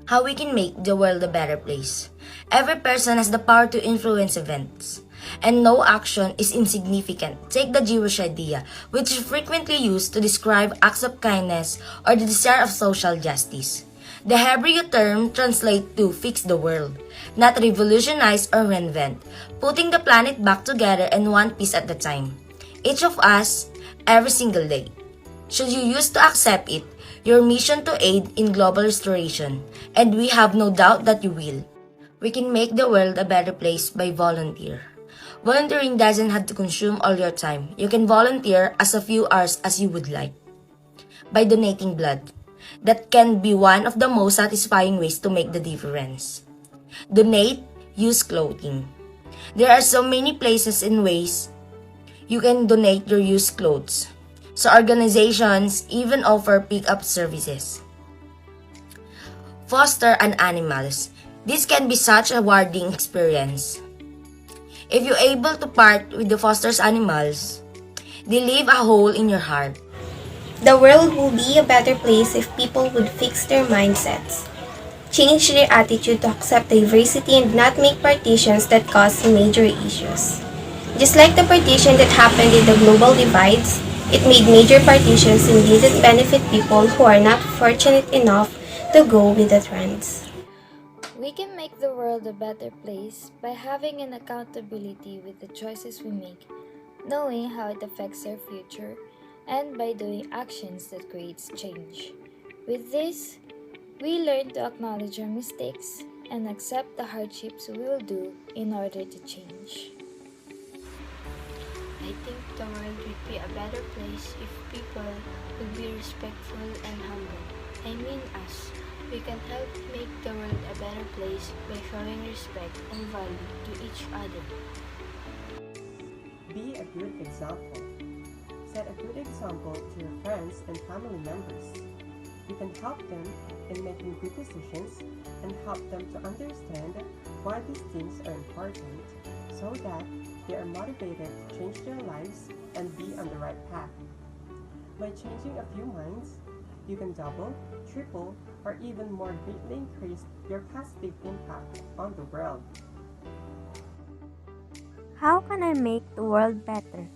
how we can make the world a better place. Every person has the power to influence events, and no action is insignificant. Take the Jewish idea, which is frequently used to describe acts of kindness or the desire of social justice. The Hebrew term translates to fix the world, not revolutionize or reinvent, putting the planet back together in one piece at a time. Each of us, every single day. Should you use to accept it, your mission to aid in global restoration, and we have no doubt that you will. We can make the world a better place by volunteer. Volunteering doesn't have to consume all your time. You can volunteer as a few hours as you would like. By donating blood. That can be one of the most satisfying ways to make the difference. Donate, use clothing. There are so many places and ways you can donate your used clothes. So organizations even offer pickup services. Foster an animals. This can be such a rewarding experience. If you're able to part with the foster's animals, they leave a hole in your heart. The world will be a better place if people would fix their mindsets, change their attitude to accept diversity and not make partitions that cause major issues. Just like the partition that happened in the global divides, it made major partitions and didn't benefit people who are not fortunate enough to go with the trends. We can make the world a better place by having an accountability with the choices we make, knowing how it affects our future, and by doing actions that creates change. With this, we learn to acknowledge our mistakes and accept the hardships we will do in order to change. I think the world would be a better place if people would be respectful and humble. I mean us. We can help make the world a better place by showing respect and value to each other. Be a good example. Set a good example to your friends and family members. You can help them in making good decisions and help them to understand why these things are important so that they are motivated to change their lives and be on the right path. By changing a few minds, you can double, triple, or even more greatly increase your positive impact on the world. How can I make the world better?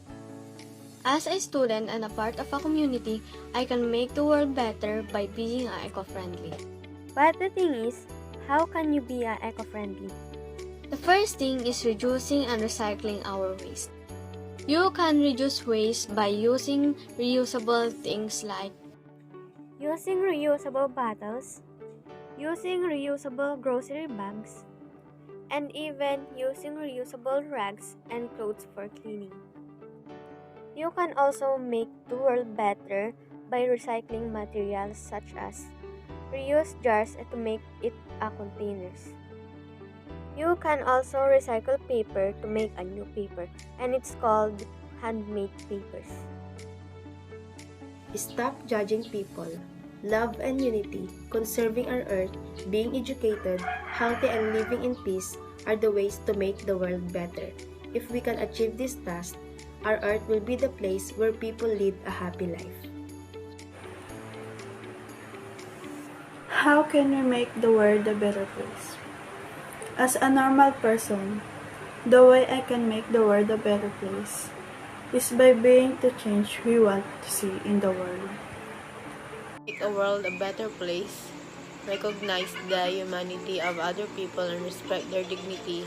As a student and a part of a community, I can make the world better by being eco-friendly. But the thing is, how can you be eco-friendly? The first thing is reducing and recycling our waste. You can reduce waste by using reusable things like Using reusable bottles, using reusable grocery bags, and even using reusable rags and clothes for cleaning. You can also make the world better by recycling materials such as reused jars to make it containers. You can also recycle paper to make a new paper, and it's called handmade papers. Stop judging people. Love and unity, conserving our earth, being educated, healthy and living in peace are the ways to make the world better. If we can achieve this task, our earth will be the place where people live a happy life. How can we make the world a better place? As a normal person, the way I can make the world a better place is by being the change we want to see in the world. Make a world a better place, recognize the humanity of other people and respect their dignity,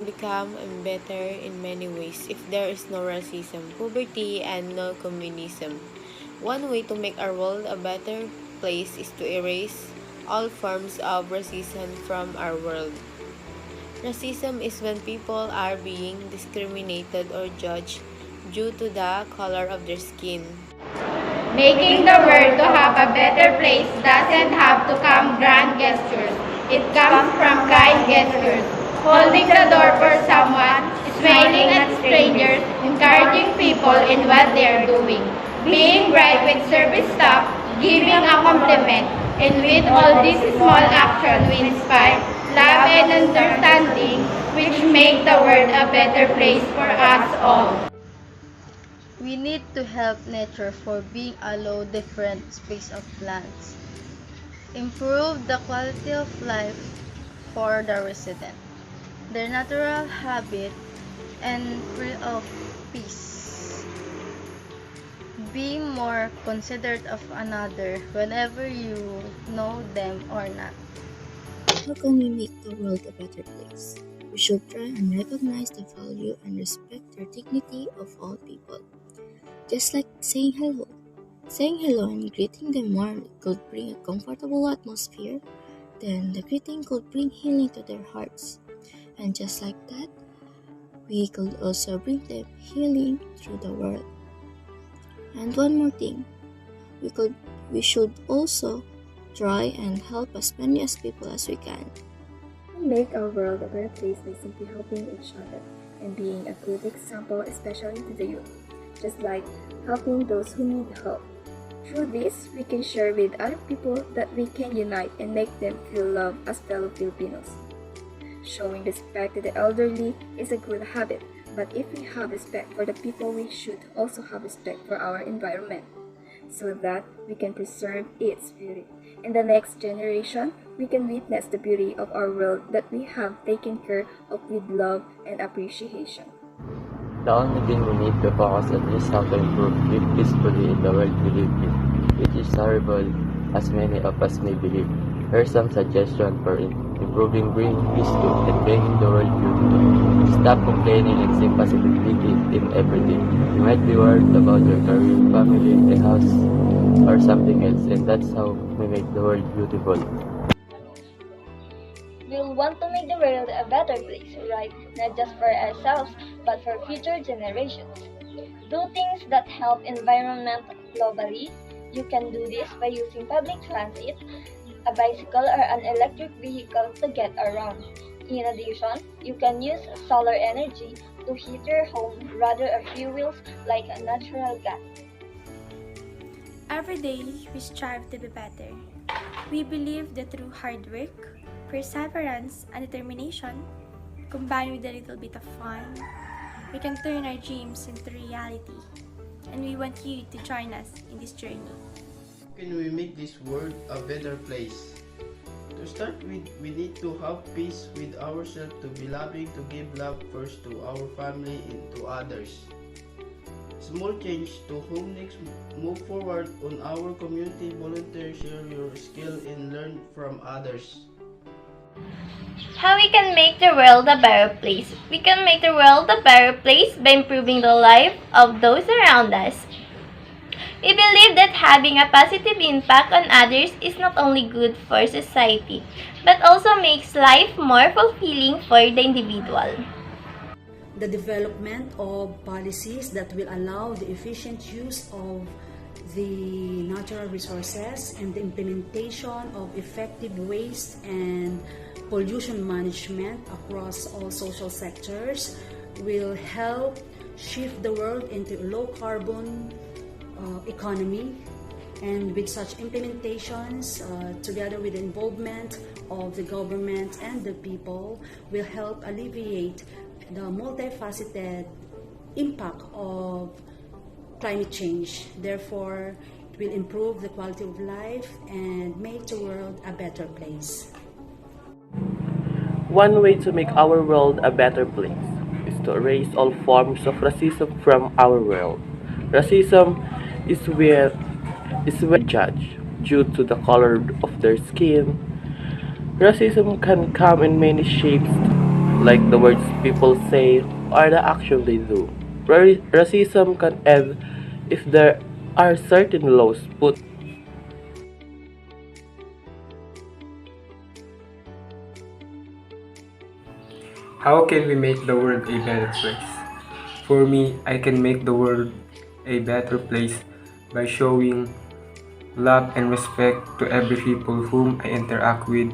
become better in many ways if there is no racism, poverty, and no communism. One way to make our world a better place is to erase all forms of racism from our world. Racism is when people are being discriminated or judged due to the color of their skin. Making the world to have a better place doesn't have to come grand gestures. It comes from kind gestures. Holding the door for someone, smiling at strangers, encouraging people in what they are doing, being bright with service staff, giving a compliment, and with all these small actions we inspire love and understanding, which make the world a better place for us all. We need to help nature for being allowed different space of plants. Improve the quality of life for the resident, their natural habit, and free of peace. Be more considerate of another whenever you know them or not. How can we make the world a better place? We should try and recognize the value and respect the dignity of all people. Just like saying hello. Saying hello and greeting them warmly could bring a comfortable atmosphere, then the greeting could bring healing to their hearts. And just like that, we could also bring them healing through the world. And one more thing, we should also try and help as many as people as we can. Make our world a better place by simply helping each other and being a good example, especially to the youth, just like helping those who need help. Through this, we can share with other people that we can unite and make them feel loved as fellow Filipinos. Showing respect to the elderly is a good habit, but if we have respect for the people, we should also have respect for our environment, so that we can preserve its beauty. In the next generation, we can witness the beauty of our world that we have taken care of with love and appreciation. The only thing we need to focus on is how to improve live peacefully in the world we live in, which is horrible as many of us may believe. Here are some suggestions for improving bringing peace to and making the world beautiful. Stop complaining and see positivity in everything. You might be worried about your career, family, a house, or something else, and that's how we make the world beautiful. We'll want to make the world a better place, right? Not just for ourselves, but for future generations. Do things that help environment globally. You can do this by using public transit, a bicycle or an electric vehicle to get around. In addition, you can use solar energy to heat your home rather than fuels like natural gas. Every day, we strive to be better. We believe that through hard work, perseverance, and determination, combined with a little bit of fun, we can turn our dreams into reality. And we want you to join us in this journey. Can we make this world a better place? To start with, we need to have peace with ourselves, to be loving, to give love first to our family and to others. Small change to home next, move forward on our community, volunteer, share your skill and learn from others. How we can make the world a better place? We can make the world a better place by improving the life of those around us. We believe that having a positive impact on others is not only good for society, but also makes life more fulfilling for the individual. The development of policies that will allow the efficient use of the natural resources and the implementation of effective waste and pollution management across all social sectors will help shift the world into a low-carbon economy. And with such implementations, together with the involvement of the government and the people, will help alleviate the multifaceted impact of climate change. Therefore, it will improve the quality of life and make the world a better place. One way to make our world a better place is to erase all forms of racism from our world. Racism is where judged due to the color of their skin. Racism can come in many shapes, like the words people say or the action they do. Racism can end if there are certain laws put. How can we make the world a better place? For me, I can make the world a better place by showing love and respect to every people whom I interact with,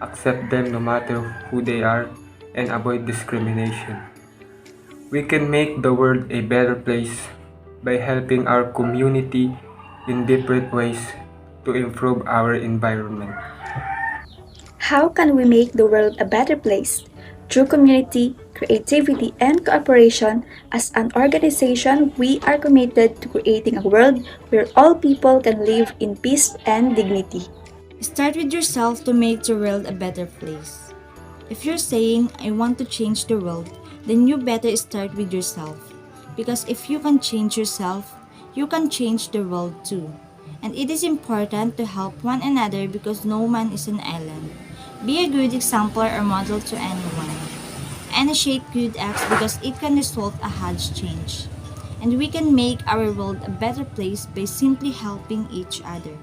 accept them no matter who they are, and avoid discrimination. We can make the world a better place by helping our community in different ways to improve our environment. How can we make the world a better place? Through community, creativity, and cooperation, as an organization, we are committed to creating a world where all people can live in peace and dignity. Start with yourself to make the world a better place. If you're saying, I want to change the world, then you better start with yourself. Because if you can change yourself, you can change the world too. And it is important to help one another because no man is an island. Be a good example or model to anyone. Initiate good acts because it can result a huge change. And we can make our world a better place by simply helping each other.